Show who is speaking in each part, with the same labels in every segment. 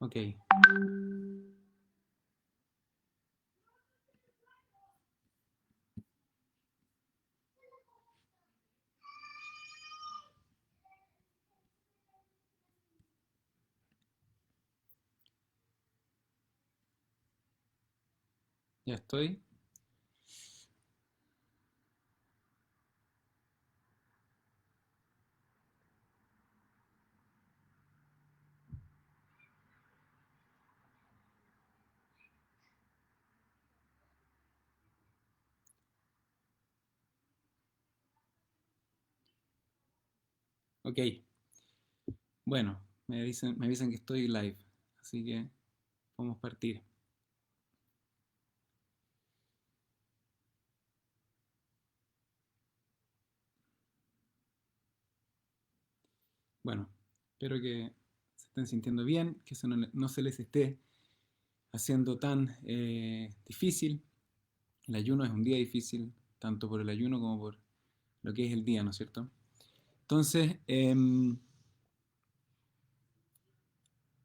Speaker 1: Ok, ya estoy. Ok, bueno, me avisan que estoy live, así que podemos partir. Bueno, espero que se estén sintiendo bien, que eso no se les esté haciendo tan difícil. El ayuno es un día difícil, tanto por el ayuno como por lo que es el día, ¿no es cierto? Entonces,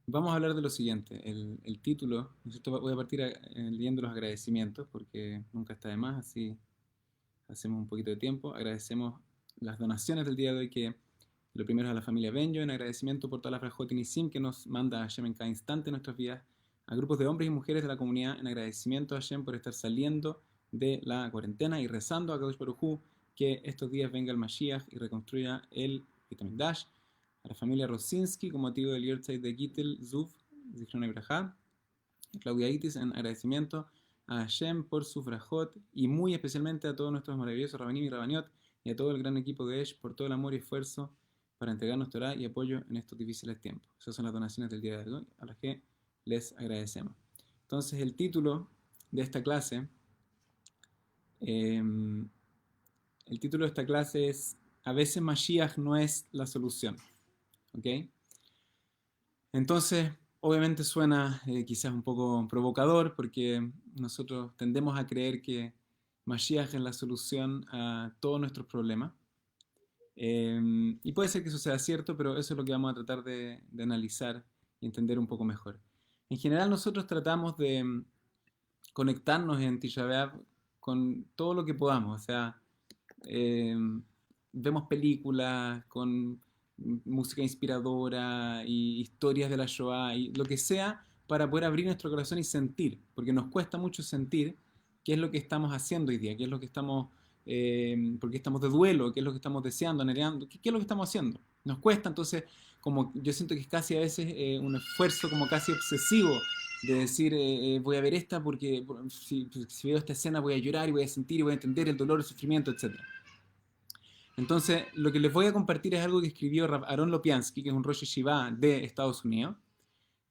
Speaker 1: vamos a hablar de lo siguiente. El título, ¿no es cierto? Voy a partir leyendo los agradecimientos, porque nunca está de más, así hacemos un poquito de tiempo. Agradecemos las donaciones del día de hoy, que lo primero es a la familia Benjo, en agradecimiento por toda la Frajot y Nisim que nos manda a Hashem en cada instante en nuestras vidas, a grupos de hombres y mujeres de la comunidad, en agradecimiento a Hashem por estar saliendo de la cuarentena y rezando a Kadosh Baruj Hu que estos días venga el Mashiach y reconstruya el Beit HaMikdash, a la familia Rosinski con motivo del Yortzeit de Gittel Zuv, Zichron Ibrahá, Claudia Itis en agradecimiento a Hashem por su frajot y muy especialmente a todos nuestros maravillosos Rabanim y Rabaniot y a todo el gran equipo de Esh por todo el amor y esfuerzo para entregarnos Torah y apoyo en estos difíciles tiempos. Esas son las donaciones del día de hoy a las que les agradecemos. Entonces el título de esta clase, eh, el título de esta clase es A veces Mashiach no es la solución. ¿Ok? Entonces, obviamente suena quizás un poco provocador porque nosotros tendemos a creer que Mashiach es la solución a todos nuestros problemas. Y puede ser que eso sea cierto, pero eso es lo que vamos a tratar de analizar y entender un poco mejor. En general, nosotros tratamos de conectarnos en Tisha B'Av con todo lo que podamos. O sea, eh, vemos películas con música inspiradora y historias de la Shoah y lo que sea para poder abrir nuestro corazón y sentir, porque nos cuesta mucho sentir qué es lo que estamos haciendo hoy día, qué es lo que estamos, porque estamos de duelo, qué es lo que estamos deseando, anhelando, qué es lo que estamos haciendo. Nos cuesta, entonces, como yo siento que es casi a veces un esfuerzo como casi obsesivo de decir, voy a ver esta porque si veo esta escena voy a llorar y voy a sentir y voy a entender el dolor, el sufrimiento, etc. Entonces, lo que les voy a compartir es algo que escribió Aaron Lopiansky, que es un Rosh Yeshiva de Estados Unidos.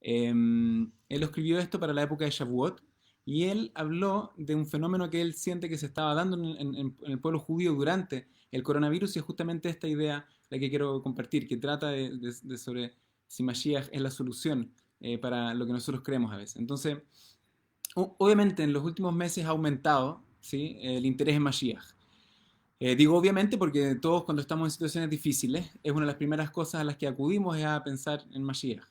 Speaker 1: Él escribió esto para la época de Shavuot y él habló de un fenómeno que él siente que se estaba dando en el pueblo judío durante el coronavirus y es justamente esta idea la que quiero compartir, que trata de sobre si Mashiach es la solución para lo que nosotros creemos a veces. Entonces, obviamente en los últimos meses ha aumentado, ¿sí?, el interés en Mashiach. Digo obviamente porque todos cuando estamos en situaciones difíciles, es una de las primeras cosas a las que acudimos es a pensar en Mashiach.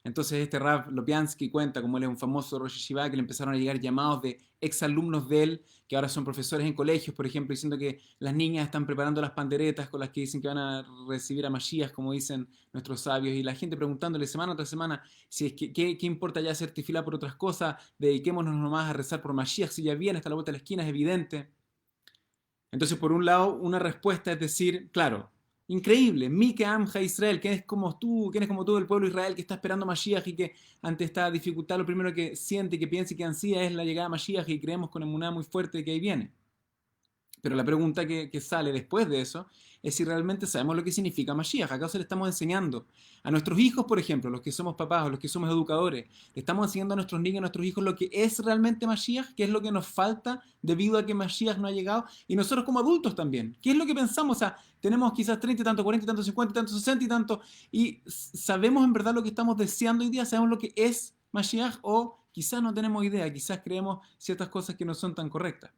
Speaker 1: Entonces este Rav Lopiansky cuenta como él es un famoso Rosh Yeshiva que le empezaron a llegar llamados de exalumnos de él que ahora son profesores en colegios, por ejemplo, diciendo que las niñas están preparando las panderetas con las que dicen que van a recibir a Mashiach, como dicen nuestros sabios, y la gente preguntándole semana tras semana si es que qué importa ya hacer tefilá por otras cosas, dediquémonos nomás a rezar por Mashiach, si ya viene hasta la vuelta de la esquina, es evidente. Entonces, por un lado, una respuesta es decir, claro, increíble, Mike Amja Israel, quién es como tú, el pueblo de Israel que está esperando Mashiach y que ante esta dificultad lo primero que siente, que piensa y que ansía es la llegada de Mashiach y creemos con emuná muy fuerte de que ahí viene. Pero la pregunta que sale después de eso es si realmente sabemos lo que significa Mashiach. ¿Acaso le estamos enseñando a nuestros hijos, por ejemplo, los que somos papás o los que somos educadores, le estamos enseñando a nuestros niños, a nuestros hijos lo que es realmente Mashiach? ¿Qué es lo que nos falta debido a que Mashiach no ha llegado? Y nosotros como adultos también. ¿Qué es lo que pensamos? O sea, tenemos quizás 30 y tanto, 40 y tanto, 50 y tanto, 60 y tanto, y sabemos en verdad lo que estamos deseando hoy día, sabemos lo que es Mashiach o quizás no tenemos idea, quizás creemos ciertas cosas que no son tan correctas.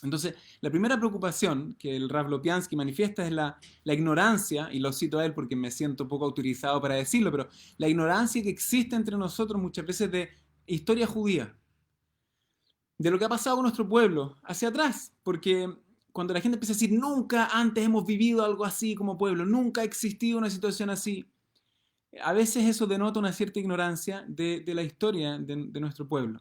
Speaker 1: Entonces, la primera preocupación que el Rav Lopiansky manifiesta es la ignorancia, y lo cito a él porque me siento poco autorizado para decirlo, pero la ignorancia que existe entre nosotros muchas veces de historia judía, de lo que ha pasado con nuestro pueblo hacia atrás, porque cuando la gente empieza a decir, nunca antes hemos vivido algo así como pueblo, nunca ha existido una situación así, a veces eso denota una cierta ignorancia de la historia de nuestro pueblo.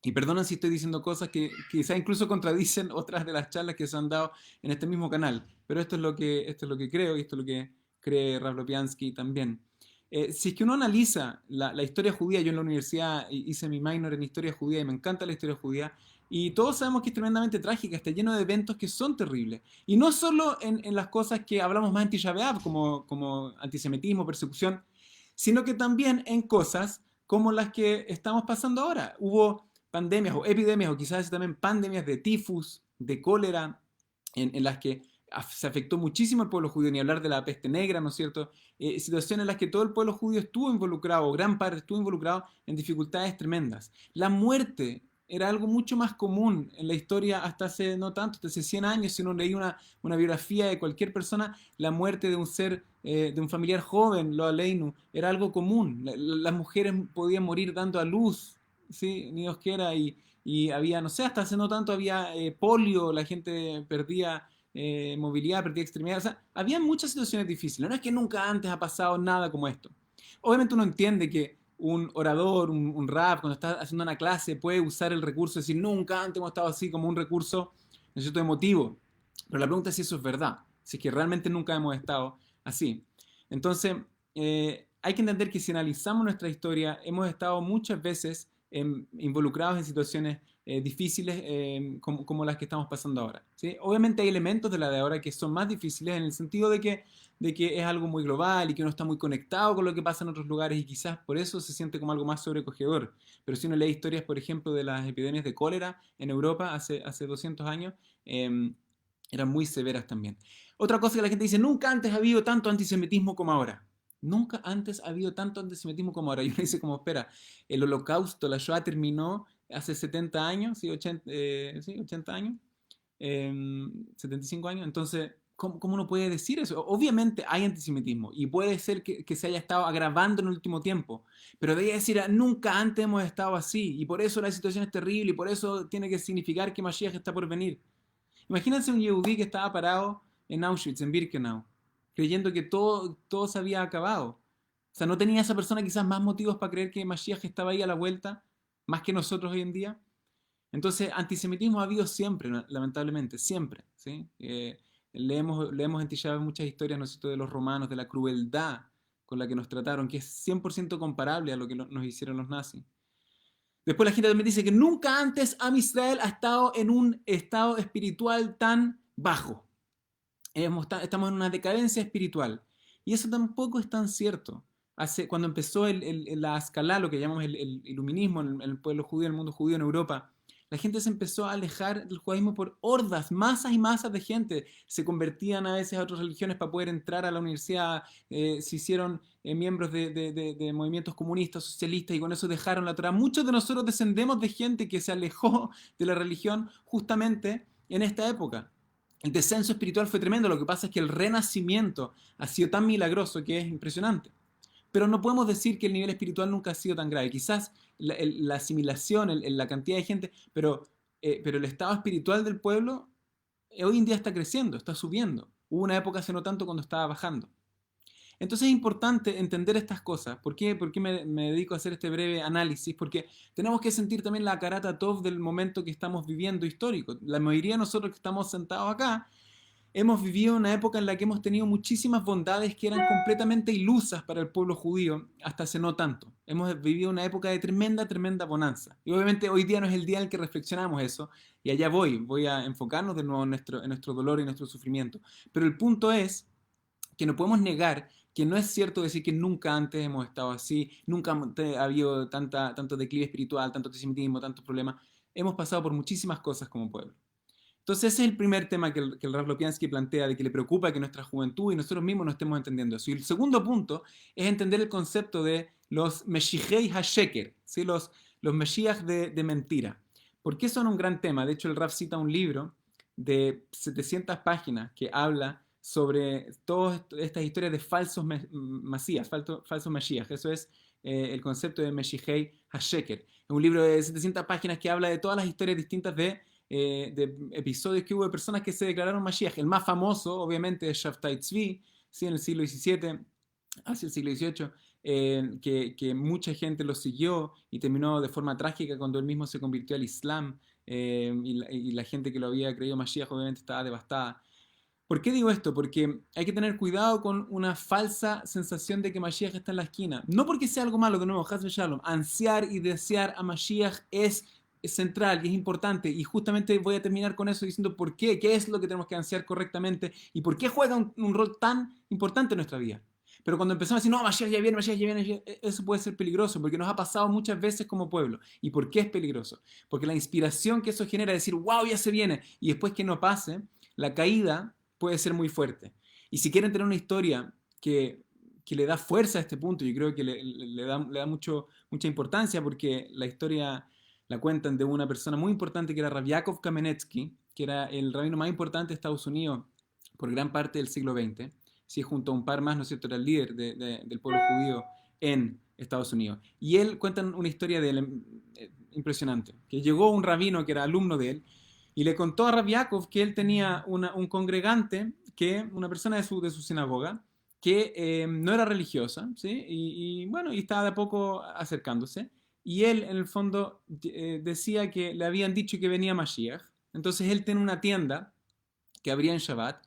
Speaker 1: Y perdonen si estoy diciendo cosas que quizá incluso contradicen otras de las charlas que se han dado en este mismo canal, pero esto es lo que creo y esto es lo que cree Rav Lopiansky también. Si es que uno analiza la historia judía, yo en la universidad hice mi minor en historia judía y me encanta la historia judía, y todos sabemos que es tremendamente trágica, está lleno de eventos que son terribles. Y no solo en las cosas que hablamos más en Tisha B'Av, como antisemitismo, persecución, sino que también en cosas como las que estamos pasando ahora. Hubo pandemias o epidemias o quizás también pandemias de tifus, de cólera, en las que se afectó muchísimo al pueblo judío, ni hablar de la peste negra, ¿no es cierto? Situaciones en las que todo el pueblo judío estuvo involucrado, o gran parte estuvo involucrado en dificultades tremendas. La muerte era algo mucho más común en la historia hasta hace no tanto, hasta hace 100 años, si uno leía una biografía de cualquier persona, la muerte de un ser, de un familiar joven, lo aleinu, era algo común. Las mujeres podían morir dando a luz, ¿sí? Ni Dios quiera, y había, no sé, hasta hace no tanto había polio, la gente perdía movilidad, perdía extremidad, o sea, había muchas situaciones difíciles, no es que nunca antes ha pasado nada como esto. Obviamente uno entiende que un orador, un rap, cuando está haciendo una clase, puede usar el recurso de decir, nunca antes hemos estado así, como un recurso, necesito emotivo, pero la pregunta es si eso es verdad, si es que realmente nunca hemos estado así. Entonces, hay que entender que si analizamos nuestra historia, hemos estado muchas veces involucrados en situaciones difíciles como las que estamos pasando ahora, ¿sí? Obviamente hay elementos de la de ahora que son más difíciles en el sentido de que es algo muy global y que uno está muy conectado con lo que pasa en otros lugares y quizás por eso se siente como algo más sobrecogedor. Pero si uno lee historias, por ejemplo, de las epidemias de cólera en Europa hace 200 años, eran muy severas también. Otra cosa que la gente dice, nunca antes ha habido tanto antisemitismo como ahora. Nunca antes ha habido tanto antisemitismo como ahora. Y uno dice como, espera, el holocausto, la Shoah terminó hace 70 años, sí, 80, sí, 80 años, 75 años. Entonces, ¿cómo uno puede decir eso? Obviamente hay antisemitismo y puede ser que se haya estado agravando en el último tiempo, pero de ahí a decir, nunca antes hemos estado así y por eso la situación es terrible y por eso tiene que significar que Mashiach está por venir. Imagínense un yehudí que estaba parado en Auschwitz, en Birkenau, creyendo que todo se había acabado. O sea, ¿no tenía esa persona quizás más motivos para creer que Mashiach estaba ahí a la vuelta, más que nosotros hoy en día? Entonces, antisemitismo ha habido siempre, lamentablemente, siempre, ¿sí? Leemos en Tisha B'Av muchas historias, ¿no es cierto?, de los romanos, de la crueldad con la que nos trataron, que es 100% comparable a lo que nos hicieron los nazis. Después la gente también dice que nunca antes Am Israel ha estado en un estado espiritual tan bajo. Estamos en una decadencia espiritual. Y eso tampoco es tan cierto. Cuando empezó la escala, lo que llamamos el iluminismo en el pueblo judío, en el mundo judío en Europa, la gente se empezó a alejar del judaísmo por hordas, masas y masas de gente. Se convertían a veces a otras religiones para poder entrar a la universidad, se hicieron miembros de movimientos comunistas, socialistas, y con eso dejaron la Torá. Muchos de nosotros descendemos de gente que se alejó de la religión justamente en esta época. El descenso espiritual fue tremendo, lo que pasa es que el renacimiento ha sido tan milagroso que es impresionante. Pero no podemos decir que el nivel espiritual nunca ha sido tan grave. Quizás la asimilación, la cantidad de gente, pero el estado espiritual del pueblo hoy en día está creciendo, está subiendo. Hubo una época hace no tanto cuando estaba bajando. Entonces es importante entender estas cosas. ¿Por qué me dedico a hacer este breve análisis? Porque tenemos que sentir también la karata tov del momento que estamos viviendo histórico. La mayoría de nosotros que estamos sentados acá hemos vivido una época en la que hemos tenido muchísimas bondades que eran completamente ilusas para el pueblo judío hasta hace no tanto. Hemos vivido una época de tremenda, tremenda bonanza. Y obviamente hoy día no es el día en el que reflexionamos eso, y allá voy a enfocarnos de nuevo en nuestro dolor y nuestro sufrimiento. Pero el punto es que no podemos negar que no es cierto decir que nunca antes hemos estado así, nunca ha habido tanto declive espiritual, tanto antisemitismo, tantos problemas. Hemos pasado por muchísimas cosas como pueblo. Entonces ese es el primer tema que el Rav Lopiansky plantea, de que le preocupa que nuestra juventud y nosotros mismos no estemos entendiendo eso. Y el segundo punto es entender el concepto de los Meshihei HaSheker, ¿sí? los Mesías de mentira. ¿Por qué son un gran tema? De hecho, el Rav cita un libro de 700 páginas que habla sobre todas estas historias de falsos masías, falsos masías. Eso es el concepto de Meshihei HaSheker. Es un libro de 700 páginas que habla de todas las historias distintas de episodios que hubo de personas que se declararon Mashiach. El más famoso, obviamente, es Shabtai Tzvi, ¿sí? En el siglo XVII, hacia el siglo XVIII, que mucha gente lo siguió y terminó de forma trágica cuando él mismo se convirtió al Islam, y la gente que lo había creído Mashiach obviamente estaba devastada. ¿Por qué digo esto? Porque hay que tener cuidado con una falsa sensación de que Mashiach está en la esquina. No porque sea algo malo, de nuevo, Haz Shalom. Ansiar y desear a Mashiach es central y es importante. Y justamente voy a terminar con eso diciendo por qué, qué es lo que tenemos que ansiar correctamente y por qué juega un rol tan importante en nuestra vida. Pero cuando empezamos a decir, no, Mashiach ya viene, eso puede ser peligroso porque nos ha pasado muchas veces como pueblo. ¿Y por qué es peligroso? Porque la inspiración que eso genera es decir, wow, ya se viene, y después que no pase, la caída puede ser muy fuerte. Y si quieren tener una historia que le da fuerza a este punto, yo creo que le da mucha importancia porque la historia la cuentan de una persona muy importante que era Rav Yaakov Kamenetsky, que era el rabino más importante de Estados Unidos por gran parte del siglo XX. Sí, junto a un par más, ¿no es cierto?, era el líder del pueblo judío en Estados Unidos. Y él cuenta una historia de él impresionante, que llegó un rabino que era alumno de él y le contó a Rav Yaakov que él tenía un congregante, una persona de su sinagoga, que no era religiosa, ¿sí? Bueno, y estaba de a poco acercándose. Y él, en el fondo, decía que le habían dicho que venía Mashiach. Entonces él tiene una tienda que abría en Shabbat.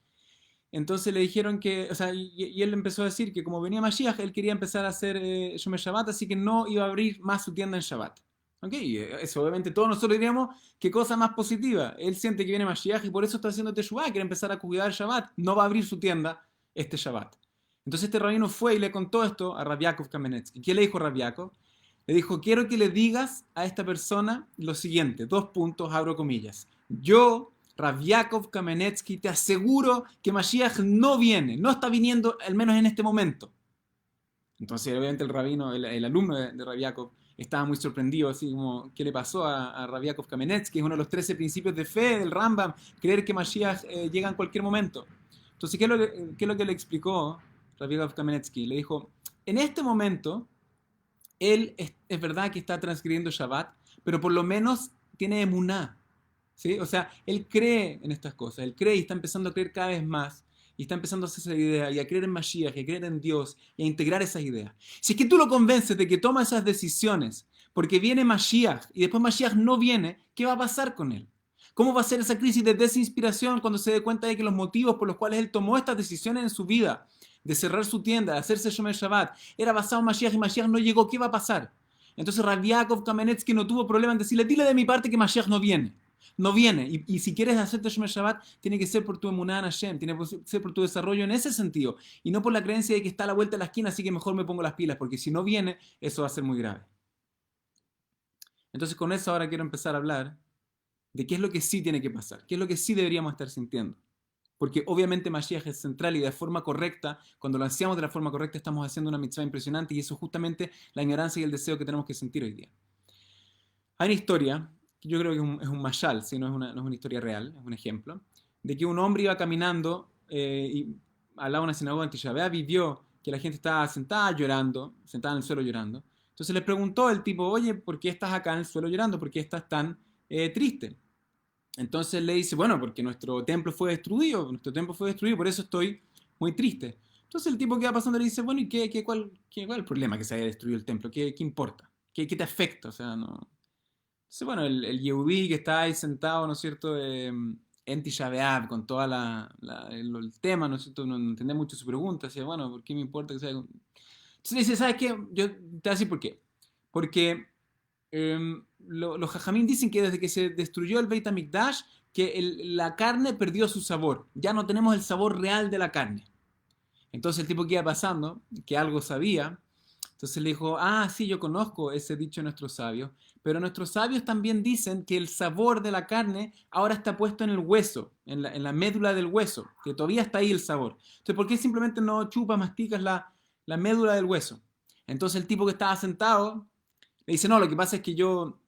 Speaker 1: Entonces le dijeron que, o sea, y él empezó a decir que como venía Mashiach, él quería empezar a hacer Shomer Shabbat, así que no iba a abrir más su tienda en Shabbat. ¿Ok? Y eso obviamente todos nosotros diríamos, qué cosa más positiva. Él siente que viene Mashiach y por eso está haciendo Teshuvah, quiere empezar a cuidar Shabbat. No va a abrir su tienda este Shabbat. Entonces este rabino fue y le contó esto a Rav Yaakov Kamenetsky. ¿Qué le dijo Rav Yaakov? Le dijo, quiero que le digas a esta persona lo siguiente, 2 puntos, abro comillas. Yo, Rav Yaakov Kamenetsky, te aseguro que Mashiach no viene, no está viniendo, al menos en este momento. Entonces, obviamente, el rabino, el alumno de Rav Yaakov, estaba muy sorprendido, así como, ¿qué le pasó a Rav Yaakov Kamenetsky? Es uno de los 13 principios de fe del Rambam, creer que Mashiach llega en cualquier momento. Entonces, ¿qué es lo que le explicó Rav Yaakov Kamenetsky? Le dijo, en este momento, él es verdad que está transgrediendo Shabbat, pero por lo menos tiene emuná, ¿sí? O sea, él cree en estas cosas, él cree y está empezando a creer cada vez más, y está empezando a hacer esa idea, y a creer en Mashiach, y a creer en Dios, y a integrar esas ideas. Si es que tú lo convences de que toma esas decisiones, porque viene Mashiach, y después Mashiach no viene, ¿qué va a pasar con él? ¿Cómo va a ser esa crisis de desinspiración cuando se dé cuenta de que los motivos por los cuales él tomó estas decisiones en su vida, de cerrar su tienda, de hacerse Shomer Shabbat, era basado en Mashiach y Mashiach no llegó? ¿Qué va a pasar? Entonces Rav Yaakov Kamenetsky no tuvo problema en decirle, dile de mi parte que Mashiach no viene. No viene. Y si quieres hacerte Shomer Shabbat, tiene que ser por tu emuná en Hashem, tiene que ser por tu desarrollo en ese sentido. Y no por la creencia de que está a la vuelta de la esquina, así que mejor me pongo las pilas, porque si no viene, eso va a ser muy grave. Entonces con eso ahora quiero empezar a hablar de qué es lo que sí tiene que pasar, qué es lo que sí deberíamos estar sintiendo. Porque obviamente Mashiach es central y de forma correcta, cuando lo ansiamos de la forma correcta, estamos haciendo una mitzvah impresionante y eso es justamente la ignorancia y el deseo que tenemos que sentir hoy día. Hay una historia, que yo creo que es un mashal, ¿sí? No es una historia real, es un ejemplo, de que un hombre iba caminando y al lado de una sinagoga en Tisha B'Av y vio que la gente estaba sentada llorando, sentada en el suelo llorando. Entonces le preguntó el tipo, oye, ¿por qué estás acá en el suelo llorando? ¿Por qué estás tan triste? Entonces le dice, bueno, porque nuestro templo fue destruido, por eso estoy muy triste. Entonces el tipo que va pasando le dice, bueno, ¿y cuál es el problema que se haya destruido el templo? ¿Qué importa? ¿Qué te afecta? O sea, no. Entonces, bueno, el Yehudí que está ahí sentado, ¿no es cierto?, en Tisha B'Av, con todo el tema, ¿no es cierto?, no entendía mucho su pregunta, decía, bueno, ¿por qué me importa que sea? Entonces le dice, ¿sabes qué? Yo te voy a decir por qué. Porque los Jajamín dicen que desde que se destruyó el Beit HaMikdash, que la carne perdió su sabor. Ya no tenemos el sabor real de la carne. Entonces el tipo que iba pasando, que algo sabía, entonces le dijo, ah, sí, yo conozco ese dicho de nuestros sabios, pero nuestros sabios también dicen que el sabor de la carne ahora está puesto en el hueso, en la médula del hueso, que todavía está ahí el sabor. Entonces, ¿por qué simplemente no chupas, masticas la médula del hueso? Entonces el tipo que estaba sentado le dice, no, lo que pasa es que yo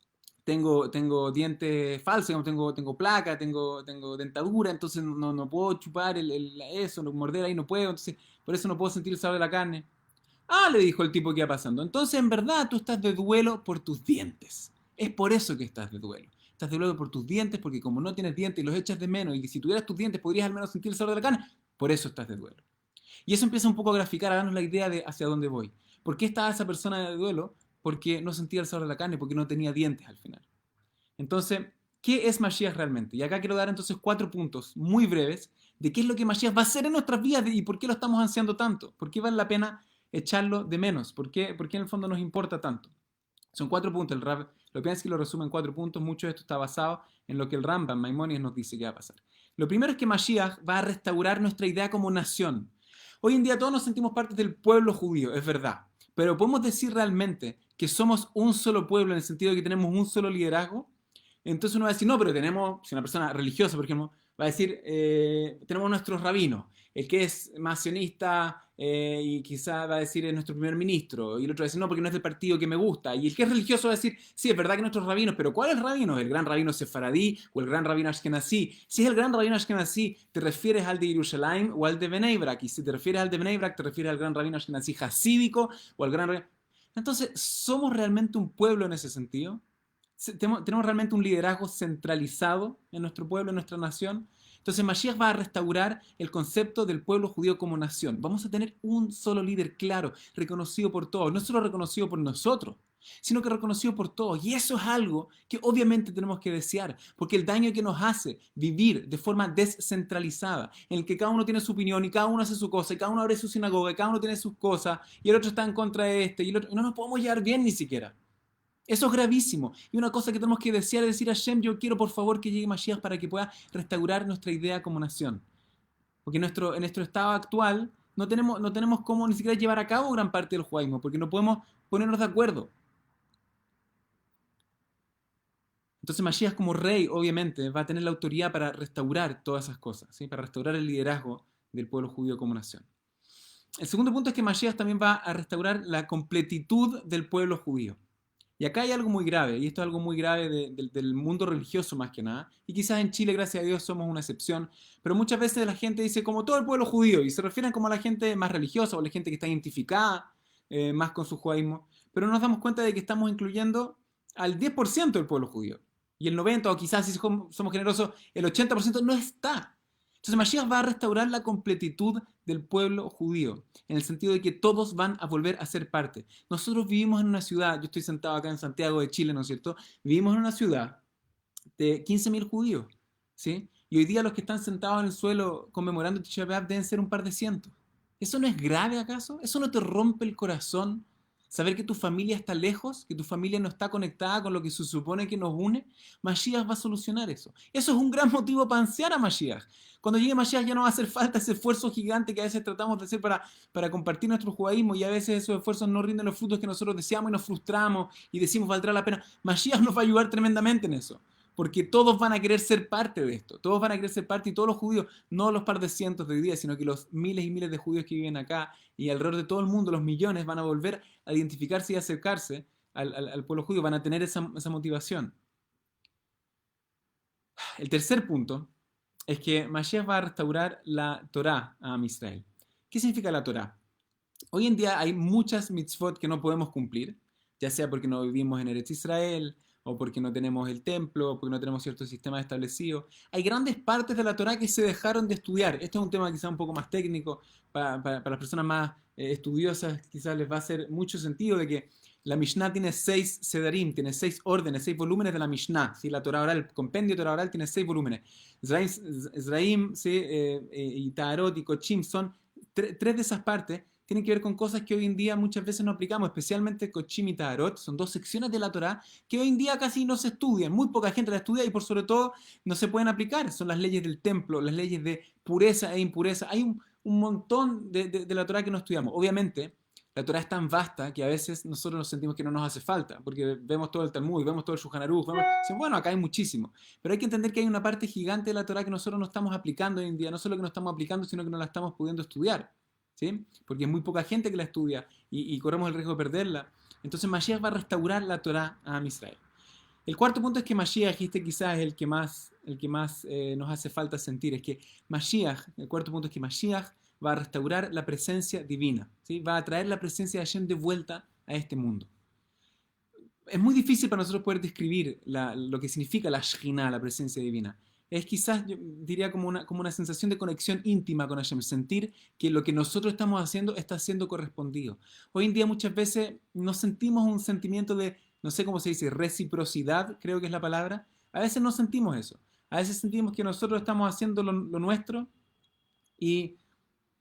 Speaker 1: tengo dientes falsos, digamos, tengo placa, tengo dentadura, entonces no puedo chupar eso, no, morder ahí no puedo, entonces por eso no puedo sentir el sabor de la carne. Ah, le dijo el tipo que iba pasando. Entonces, en verdad, tú estás de duelo por tus dientes. Es por eso que estás de duelo. Estás de duelo por tus dientes porque como no tienes dientes y los echas de menos y que si tuvieras tus dientes podrías al menos sentir el sabor de la carne, por eso estás de duelo. Y eso empieza un poco a graficar, a darnos la idea de hacia dónde voy. ¿Por qué estaba esa persona de duelo? Porque no sentía el sabor de la carne, porque no tenía dientes al final. Entonces, ¿qué es Mashiach realmente? Y acá quiero dar entonces 4 puntos muy breves de qué es lo que Mashiach va a hacer en nuestras vidas y por qué lo estamos ansiando tanto. ¿Por qué vale la pena echarlo de menos? ¿Por qué en el fondo nos importa tanto? Son 4 puntos. El Rab lo piensa que lo resume en 4 puntos. Mucho de esto está basado en lo que el Rambam, Maimónides, nos dice que va a pasar. Lo primero es que Mashiach va a restaurar nuestra idea como nación. Hoy en día todos nos sentimos parte del pueblo judío, es verdad. Pero ¿podemos decir realmente que somos un solo pueblo en el sentido de que tenemos un solo liderazgo? Entonces uno va a decir, no, pero tenemos, si una persona religiosa, por ejemplo, va a decir, tenemos nuestros rabinos, el que es más sionista y quizá va a decir es nuestro primer ministro, y el otro va a decir, no, porque no es del partido que me gusta, y el que es religioso va a decir, sí, es verdad que nuestros rabinos, pero ¿cuál es el rabino? ¿El gran rabino sefaradí o el gran rabino ashkenazí? Si es el gran rabino ashkenazí, ¿te refieres al de Jerusalén o al de Bnei Brak? Y si te refieres al de Bnei Brak, ¿te refieres al gran rabino ashkenazí hasídico o al gran rabino? Entonces, ¿somos realmente un pueblo en ese sentido? ¿Tenemos realmente un liderazgo centralizado en nuestro pueblo, en nuestra nación? Entonces Mashiach va a restaurar el concepto del pueblo judío como nación. Vamos a tener un solo líder claro, reconocido por todos, no solo reconocido por nosotros, sino que reconocido por todos. Y eso es algo que obviamente tenemos que desear, porque el daño que nos hace vivir de forma descentralizada, en el que cada uno tiene su opinión y cada uno hace su cosa, y cada uno abre su sinagoga, y cada uno tiene sus cosas, y el otro está en contra de este, y el otro, y no nos podemos llevar bien ni siquiera. Eso es gravísimo. Y una cosa que tenemos que desear es decir a Hashem, yo quiero por favor que llegue Mashiach para que pueda restaurar nuestra idea como nación. Porque en nuestro estado actual no tenemos cómo ni siquiera llevar a cabo gran parte del judaísmo, porque no podemos ponernos de acuerdo. Entonces Mashiach como rey, obviamente, va a tener la autoridad para restaurar todas esas cosas, ¿sí? Para restaurar el liderazgo del pueblo judío como nación. El segundo punto es que Mashiach también va a restaurar la completitud del pueblo judío. Y acá hay algo muy grave, y esto es algo muy grave del mundo religioso más que nada, y quizás en Chile, gracias a Dios, somos una excepción, pero muchas veces la gente dice como todo el pueblo judío, y se refieren como a la gente más religiosa o a la gente que está identificada más con su judaísmo, pero no nos damos cuenta de que estamos incluyendo al 10% del pueblo judío, y el 90% o quizás si somos generosos, el 80% no está. Entonces Mashiach va a restaurar la completitud del pueblo judío, en el sentido de que todos van a volver a ser parte. Nosotros vivimos en una ciudad, yo estoy sentado acá en Santiago de Chile, ¿no es cierto? Vivimos en una ciudad de 15.000 judíos, ¿sí? Y hoy día los que están sentados en el suelo conmemorando Tisha B'Av deben ser un par de cientos. ¿Eso no es grave acaso? ¿Eso no te rompe el corazón? Saber que tu familia está lejos, que tu familia no está conectada con lo que se supone que nos une, Mashiach va a solucionar eso. Eso es un gran motivo para ansiar a Mashiach. Cuando llegue Mashiach ya no va a hacer falta ese esfuerzo gigante que a veces tratamos de hacer para compartir nuestro judaísmo y a veces esos esfuerzos no rinden los frutos que nosotros deseamos y nos frustramos y decimos valdrá la pena. Mashiach nos va a ayudar tremendamente en eso. Porque todos van a querer ser parte de esto, todos van a querer ser parte y todos los judíos, no los par de cientos de hoy día, sino que los miles y miles de judíos que viven acá y alrededor de todo el mundo, los millones, van a volver a identificarse y acercarse al pueblo judío, van a tener esa motivación. El tercer punto es que Mashiach va a restaurar la Torá a Israel. ¿Qué significa la Torá? Hoy en día hay muchas mitzvot que no podemos cumplir, ya sea porque no vivimos en Eretz Israel, o porque no tenemos el templo, o porque no tenemos ciertos sistemas establecidos. Hay grandes partes de la Torá que se dejaron de estudiar. Este es un tema quizá un poco más técnico, para las personas más estudiosas quizás les va a hacer mucho sentido de que la Mishnah tiene 6 sedarim, tiene 6 órdenes, 6 volúmenes de la Mishnah. ¿Sí? La Torá oral, el compendio de Torá oral tiene 6 volúmenes. Zraim, ¿sí? Y Taharot y Kochim son 3 de esas partes tienen que ver con cosas que hoy en día muchas veces no aplicamos, especialmente Kochim y Taharot, son 2 secciones de la Torá que hoy en día casi no se estudian, muy poca gente la estudia y por sobre todo no se pueden aplicar, son las leyes del templo, las leyes de pureza e impureza, hay un montón de la Torá que no estudiamos, obviamente. La Torá es tan vasta que a veces nosotros nos sentimos que no nos hace falta, porque vemos todo el Talmud, vemos todo el Shulchan Aruch, bueno, acá hay muchísimo. Pero hay que entender que hay una parte gigante de la Torá que nosotros no estamos aplicando hoy en día, no solo que no estamos aplicando, sino que no la estamos pudiendo estudiar. ¿Sí? Porque hay muy poca gente que la estudia y corremos el riesgo de perderla. Entonces Mashiach va a restaurar la Torá a Israel. El cuarto punto es que Mashiach, y este quizás es el que más nos hace falta sentir, es que Mashiach, el cuarto punto es que Mashiach va a restaurar la presencia divina, ¿sí? Va a traer la presencia de Hashem de vuelta a este mundo. Es muy difícil para nosotros poder describir lo que significa la Shekhinah, la presencia divina. Es quizás, yo diría, como una sensación de conexión íntima con Hashem, sentir que lo que nosotros estamos haciendo está siendo correspondido. Hoy en día muchas veces nos sentimos un sentimiento de, no sé cómo se dice, reciprocidad, creo que es la palabra. A veces no sentimos eso. A veces sentimos que nosotros estamos haciendo lo nuestro y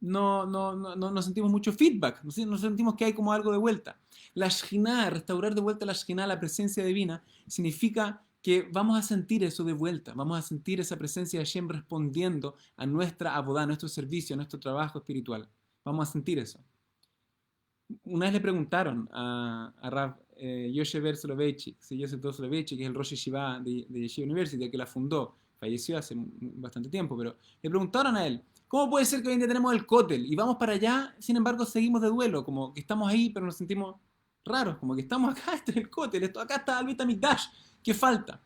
Speaker 1: no sentimos mucho feedback, no sentimos que hay como algo de vuelta. La Shekhinah, restaurar de vuelta la Shekhinah, la presencia divina, significa que vamos a sentir eso de vuelta, vamos a sentir esa presencia de Hashem respondiendo a nuestra abodá, a nuestro servicio, a nuestro trabajo espiritual. Vamos a sentir eso. Una vez le preguntaron a Rav Yoshever Soloveitchik, ¿sí? Yosef Soloveitchik, que es el Rosh Yeshiva de Yeshiva University, que la fundó, falleció hace bastante tiempo, pero le preguntaron a él, ¿cómo puede ser que hoy en día tenemos el cótel y vamos para allá, sin embargo seguimos de duelo, como que estamos ahí pero nos sentimos raros, como que estamos acá, este es el cótel, acá está el Beit HaMikdash, ¿qué falta?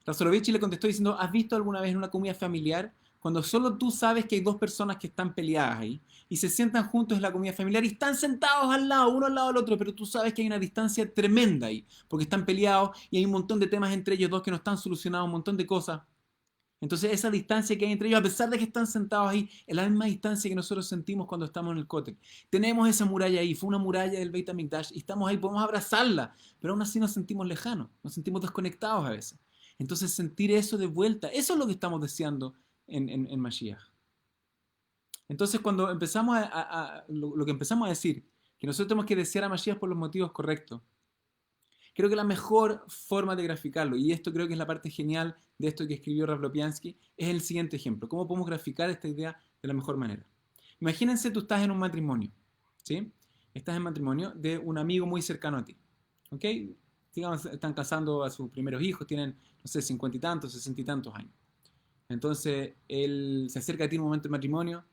Speaker 1: Soloveitchik le contestó diciendo, ¿has visto alguna vez en una comida familiar cuando solo tú sabes que hay dos personas que están peleadas ahí y se sientan juntos en la comida familiar y están sentados al lado, uno al lado del otro, pero tú sabes que hay una distancia tremenda ahí porque están peleados y hay un montón de temas entre ellos dos que no están solucionados, un montón de cosas? Entonces esa distancia que hay entre ellos, a pesar de que están sentados ahí, es la misma distancia que nosotros sentimos cuando estamos en el cótel. Tenemos esa muralla ahí, fue una muralla del Beit HaMikdash y estamos ahí, podemos abrazarla, pero aún así nos sentimos lejanos, nos sentimos desconectados a veces. Entonces sentir eso de vuelta, eso es lo que estamos deseando en Mashiach. Entonces cuando empezamos lo que empezamos a decir, que nosotros tenemos que desear a Mashiach por los motivos correctos, creo que la mejor forma de graficarlo, y esto creo que es la parte genial de esto que escribió Rav Lopiansky, es el siguiente ejemplo. ¿Cómo podemos graficar esta idea de la mejor manera? Imagínense tú estás en un matrimonio, ¿sí? Estás en matrimonio de un amigo muy cercano a ti, ¿ok? Digamos, están casando a sus primeros hijos, tienen, no sé, 50 y tantos, 60 y tantos años. Entonces, él se acerca a ti en un momento de matrimonio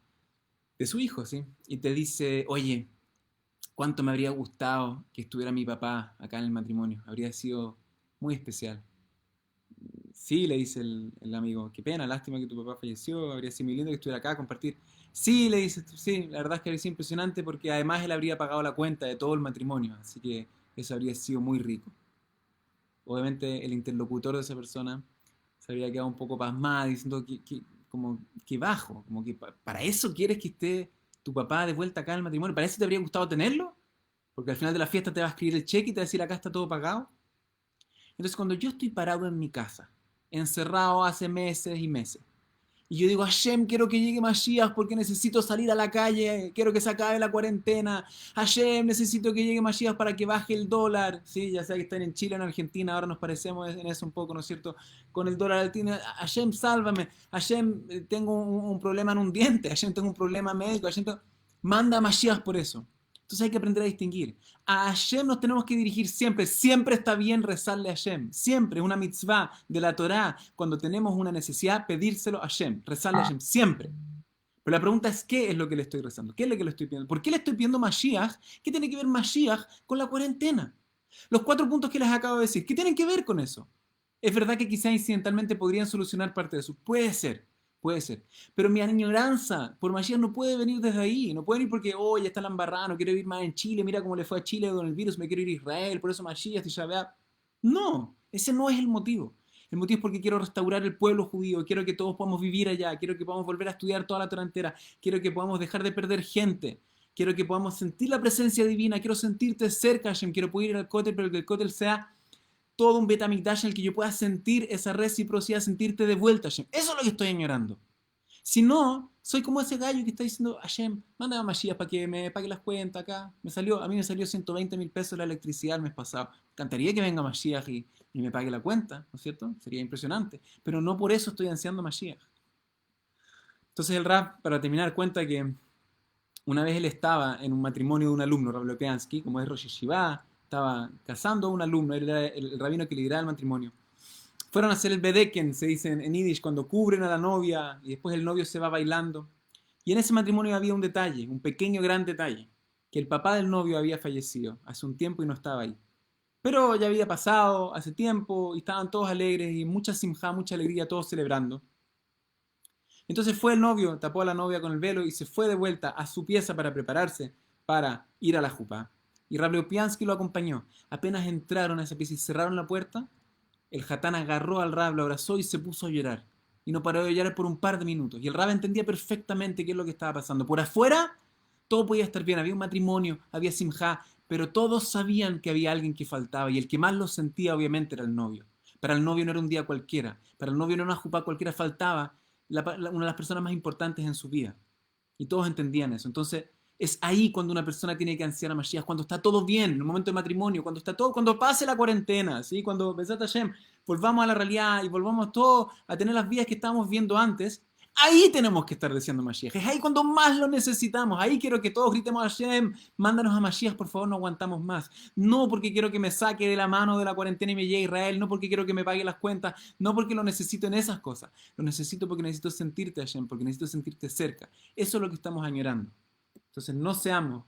Speaker 1: de su hijo, ¿sí? Y te dice, oye, cuánto me habría gustado que estuviera mi papá acá en el matrimonio. Habría sido muy especial. Sí, le dice el amigo, qué pena, lástima que tu papá falleció, habría sido muy lindo que estuviera acá a compartir. Sí, le dice, sí, la verdad es que habría sido impresionante porque además él habría pagado la cuenta de todo el matrimonio, así que eso habría sido muy rico. Obviamente el interlocutor de esa persona se habría quedado un poco pasmado diciendo como que bajo, como que para eso quieres que esté tu papá de vuelta acá en el matrimonio, ¿para eso te habría gustado tenerlo? Porque al final de la fiesta te va a escribir el cheque y te va a decir acá está todo pagado. Entonces cuando yo estoy parado en mi casa, encerrado hace meses y meses, y yo digo, Hashem, quiero que llegue Mashiach porque necesito salir a la calle, quiero que se acabe la cuarentena. Hashem, necesito que llegue Mashiach para que baje el dólar. Sí, ya sea que están en Chile o en Argentina, ahora nos parecemos en eso un poco, ¿no es cierto? Con el dólar latino. Hashem, sálvame. Hashem, tengo un problema en un diente. Hashem, tengo un problema médico. Hashem, manda a Mashiach por eso. Entonces hay que aprender a distinguir. A Hashem nos tenemos que dirigir siempre. Siempre está bien rezarle a Hashem. Siempre es una mitzvah de la Torá. Cuando tenemos una necesidad, pedírselo a Hashem. Rezarle a Hashem. Siempre. Pero la pregunta es, ¿qué es lo que le estoy rezando? ¿Qué es lo que le estoy pidiendo? ¿Por qué le estoy pidiendo Mashiach? ¿Qué tiene que ver Mashiach con la cuarentena? Los 4 puntos que les acabo de decir, ¿qué tienen que ver con eso? Es verdad que quizá incidentalmente podrían solucionar parte de eso. Puede ser. Puede ser. Pero mi añoranza por Mashiach no puede venir desde ahí. No puede venir porque, oh, ya está la embarrada, no quiero vivir más en Chile, mira cómo le fue a Chile con el virus, me quiero ir a Israel, por eso Mashiach, Tisha. No, ese no es el motivo. El motivo es porque quiero restaurar el pueblo judío, quiero que todos podamos vivir allá, quiero que podamos volver a estudiar toda la Torá entera, quiero que podamos dejar de perder gente, quiero que podamos sentir la presencia divina, quiero sentirte cerca, Hashem, quiero poder ir al cótel, pero que el cótel sea todo un Beit HaMikdash en el que yo pueda sentir esa reciprocidad, sentirte de vuelta, Hashem. Eso es lo que estoy añorando. Si no, soy como ese gallo que está diciendo, Hashem, manda a Mashiach para que me pague las cuentas acá. A mí me salió 120.000 pesos la electricidad el mes pasado. Encantaría que venga Mashiach y me pague la cuenta, ¿no es cierto? Sería impresionante. Pero no por eso estoy ansiando Mashiach. Entonces el Rab, para terminar, cuenta que una vez él estaba en un matrimonio de un alumno, Rav Lopiansky, como es Rosh Yeshiva, estaba casando a un alumno, él era el rabino que lideraba el matrimonio. Fueron a hacer el bedeken, se dice en Yiddish, cuando cubren a la novia y después el novio se va bailando. Y en ese matrimonio había un detalle, un pequeño gran detalle, que el papá del novio había fallecido hace un tiempo y no estaba ahí. Pero ya había pasado hace tiempo y estaban todos alegres y mucha simja, mucha alegría, todos celebrando. Entonces fue el novio, tapó a la novia con el velo y se fue de vuelta a su pieza para prepararse para ir a la jupá. Y Rabbi Lopiansky lo acompañó. Apenas entraron a esa pieza y cerraron la puerta, el Hatán agarró al Rab, lo abrazó y se puso a llorar. Y no paró de llorar por un par de minutos. Y el Rab entendía perfectamente qué es lo que estaba pasando. Por afuera, todo podía estar bien. Había un matrimonio, había simjá, pero todos sabían que había alguien que faltaba. Y el que más lo sentía, obviamente, era el novio. Para el novio no era un día cualquiera. Para el novio no era una jupá cualquiera. Faltaba una de las personas más importantes en su vida. Y todos entendían eso. Entonces, es ahí cuando una persona tiene que ansiar a Mashiach, cuando está todo bien, en el momento de matrimonio, cuando está todo, cuando pase la cuarentena, ¿sí? Cuando, Besat Hashem, volvamos a la realidad y volvamos todos a tener las vidas que estábamos viendo antes, ahí tenemos que estar deseando Mashiach. Es ahí cuando más lo necesitamos. Ahí quiero que todos gritemos a Hashem, mándanos a Mashiach, por favor, no aguantamos más. No porque quiero que me saque de la mano de la cuarentena y me llegue a Israel, no porque quiero que me pague las cuentas, no porque lo necesito en esas cosas. Lo necesito porque necesito sentirte, Hashem, porque necesito sentirte cerca. Eso es lo que estamos añorando. Entonces no seamos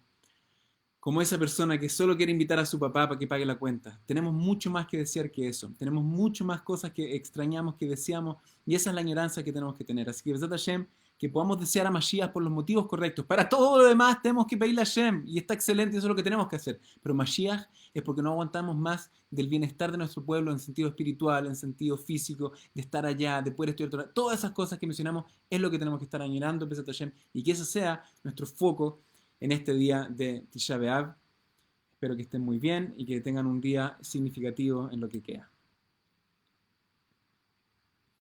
Speaker 1: como esa persona que solo quiere invitar a su papá para que pague la cuenta. Tenemos mucho más que desear que eso. Tenemos mucho más cosas que extrañamos, que deseamos, y esa es la añoranza que tenemos que tener. Así que, Besat Hashem, que podamos desear a Mashiach por los motivos correctos. Para todo lo demás tenemos que pedirle a Hashem, y está excelente, eso es lo que tenemos que hacer. Pero Mashiach es porque no aguantamos más del bienestar de nuestro pueblo en sentido espiritual, en sentido físico, de estar allá, de poder estudiar Torah. Todas esas cosas que mencionamos es lo que tenemos que estar añorando, Besat Hashem, y que ese sea nuestro foco en este día de Tisha B'Av. Espero que estén muy bien y que tengan un día significativo en lo que queda.